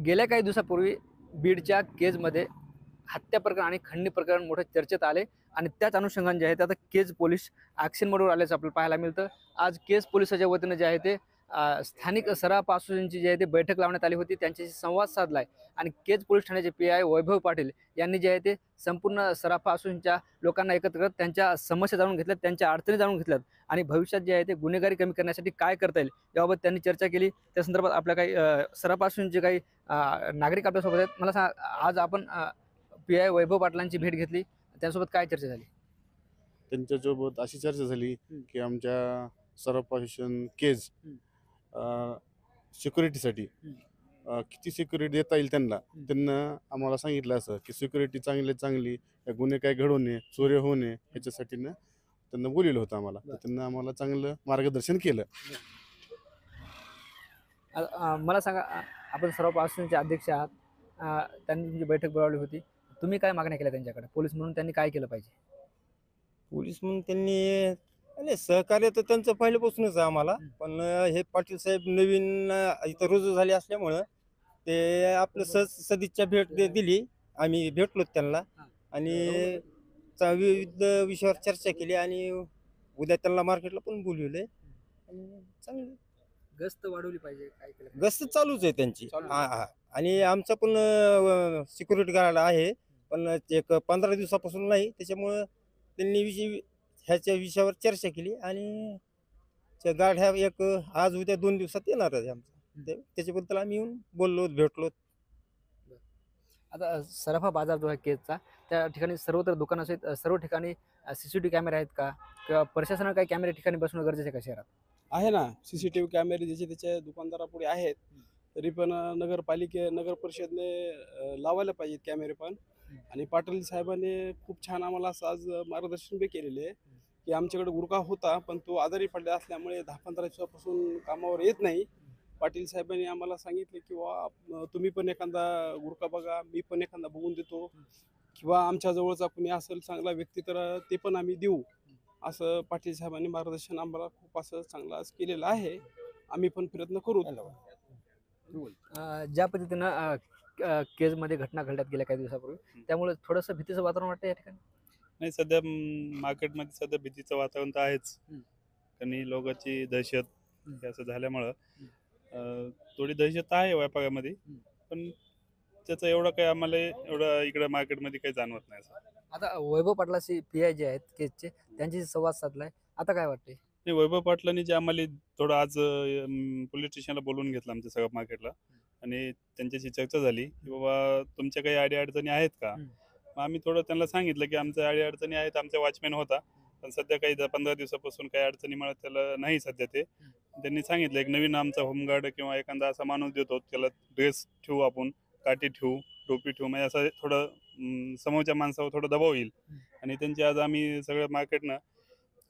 गेल्या काही दिवसापूर्वी बीडच्या केजमध्ये हत्या प्रकरण आणि खंडणी प्रकरण मोठं चर्चेत आले आणि त्याच अनुषंगाने जे आहे ते आता केज पोलीस ॲक्शन मोडवर आल्याचं आपल्याला पाहायला मिळतं. आज केज पोलिसाच्या वतीनं जे आहे ते स्थानिक सराफ असोसिएशनची जी आहे ते बैठक लावण्यात आली होती, त्यांच्याशी संवाद साधला आहे आणि केज पोलीस ठाण्याचे PI वैभव पाटील यांनी जे आहे ते संपूर्ण सराफा असोसिएशनच्या लोकांना एकत्र करत त्यांच्या समस्या जाणून घेतल्यात, त्यांच्या अडचणी जाणून घेतल्यात आणि भविष्यात जे आहे ते गुन्हेगारी कमी करण्यासाठी काय करता येईल याबाबत त्यांनी चर्चा केली. त्या संदर्भात आपल्या काही सराफा असोसिएशनचे काही नागरिक आपल्यासोबत आहेत. मला सांग, आज आपण PI वैभव पाटलांची भेट घेतली, त्यांच्यासोबत काय चर्चा झाली? त्यांच्यासोबत अशी चर्चा झाली की आमच्या सराफ असोसिएशन केज सिक्युरिटीसाठी किती सिक्युरिटी देता येईल त्यांना आम्हाला सांगितलं असं की सिक्युरिटी चांगली गुन्हे काय घडू नये, चोरी होऊ नये ह्याच्यासाठी त्यांना बोललेलं होतं आम्हाला. तर त्यांना आम्हाला चांगलं मार्गदर्शन केलं. मला सांगा, आपण सराफा असोसिएशनचे अध्यक्ष आहात, त्यांनी तुमची बैठक बोलावली होती, तुम्ही काय मागण्या केल्या त्यांच्याकडे? पोलीस म्हणून त्यांनी काय केलं पाहिजे? पोलीस म्हणून त्यांनी सहकार्य तर त्यांचं पहिल्यापासूनच आहे आम्हाला, पण हे पाटील साहेब नवीन इथं रुजू झाले असल्यामुळं ते आपलं सदिच्छा भेट दिली. आम्ही भेटलो त्यांना आणि विविध विषयावर चर्चा केली आणि उद्या त्यांना मार्केटला पण बोलवले. चांगली गस्त वाढवली पाहिजे, काय केलं? गस्त चालूच आहे त्यांची. आणि आमचा पण सिक्युरिटी गार्ड आहे, पण एक 15 दिवसापासून नाही. त्याच्यामुळं त्यांनी ह्याच्या विषयावर चर्चा केली आणि गार्ड ह्या एक आज उद्या 2 दिवसात येणार आहे आमचा. त्याच्याबद्दल आम्ही येऊन बोललो, भेटलो. आता सराफा बाजार जो आहे केजचा, त्या ठिकाणी सर्वत्र दुकानं आहेत, सर्व ठिकाणी CCTV कॅमेरे आहेत का, किंवा प्रशासनानं काही कॅमेरे ठिकाणी बसणं गरजेचं आहे का शहरात? आहे ना, CCTV कॅमेरे ज्याचे त्याच्या दुकानदारापुढे आहेत, तरी पण नगर परिषदने लावायला पाहिजेत कॅमेरे पण. आणि पाटील साहेबांनी खूप छान आम्हाला असं आज मार्गदर्शन बी केलेले आहे की आमच्याकडे गुरखा होता, पण तो आजारी पडला असल्यामुळे 10-15 दिवसापासून कामावर येत नाही. पाटील साहेबांनी आम्हाला सांगितले की तुम्ही पण एखादा गुरखा बघा, मी पण एखादा बघून देतो, किंवा आमच्या जवळचा कुणी असेल चांगला व्यक्ती तर ते पण आम्ही देऊ, असं पाटील साहेबांनी मार्गदर्शन आम्हाला खूप असं चांगलं आज केलेलं आहे. आम्ही पण प्रयत्न करू. ज्या पद्धतीनं केजमध्ये घटना घडल्यात गेल्या काही दिवसापूर्वी, त्यामुळे थोडंसं भीतीचं वातावरण वाटतं या ठिकाणी? नाही, सध्या मार्केटमध्ये सध्या भीतीचं वातावरण तर आहेच. कारण लोकांची दहशत हे असं झाल्यामुळं थोडी दहशत आहे व्यापारामध्ये, पण त्याचं एवढं काही आम्हाला एवढं इकडं मार्केटमध्ये काही जाणवत नाही असं. आता वैभव पाटलाची PI जे आहेत केजचे, त्यांच्याशी संवाद साधलाय, आता काय वाटते? नाही, वैभव पाटलांनी जे आम्हाला थोडं आज पोलीस स्टेशनला बोलवून घेतलं आमच्या सगळ्या मार्केटला आणि त्यांच्याशी चर्चा झाली की बाबा तुमच्या काही अडीअडचणी आहेत का. मग आम्ही थोडं त्यांना सांगितलं की आमच्या अडीअडचणी आहेत, आमचा वॉचमॅन होता पण सध्या काही 15 दिवसापासून काही अडचणी मिळत त्याला नाही सध्या. त्यांनी सांगितलं एक नवीन आमचा होमगार्ड किंवा एखादा असा माणूस देतो, त्याला ड्रेस ठेवू, आपण काठी ठेवू, टोपी ठेवू, म्हणजे असं थोडं समोरच्या माणसावर थोडं दबाव येईल. आणि त्यांची आज आम्ही सगळं मार्केटनं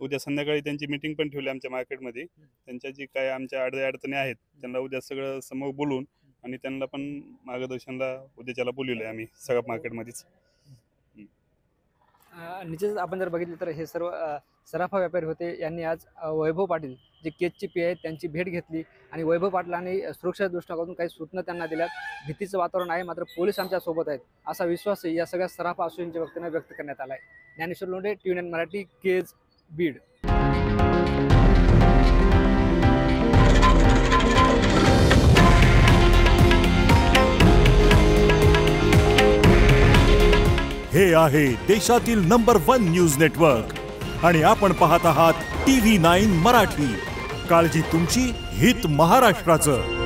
उद्या संध्याकाळी त्यांची मीटिंग पण ठेवली आमच्या मार्केटमध्ये. त्यांच्या जी काय आमच्या अडचणी आहेत त्यांना उद्या सगळं समोर बोलून आणि त्यांना पण मार्गदर्शनला उद्याच्याला बोलवलं आहे आम्ही सगळ्या मार्केटमध्येच. निश्चितच आपण जर बघितलं तर हे सर्व सराफा व्यापारी होते. यांनी आज वैभव पाटील जे केजचे PI आहेत त्यांची भेट घेतली आणि वैभव पाटलांनी सुरक्षा दृष्टिकोनातून काही सूचना त्यांना दिल्यात. भीतीचं वातावरण आहे, मात्र पोलीस आमच्या सोबत आहेत असा विश्वास या सगळ्या सराफा असोसिएशनच्या वतीनं व्यक्त करण्यात आला आहे. ज्ञानेश्वर लोंढे, TVN मराठी, केज, बीड. हे आहे देशातील नंबर 1 न्यूज नेटवर्क आणि आपण पाहत आहात TV9 मराठी. काळजी तुमची, हित महाराष्ट्राचं.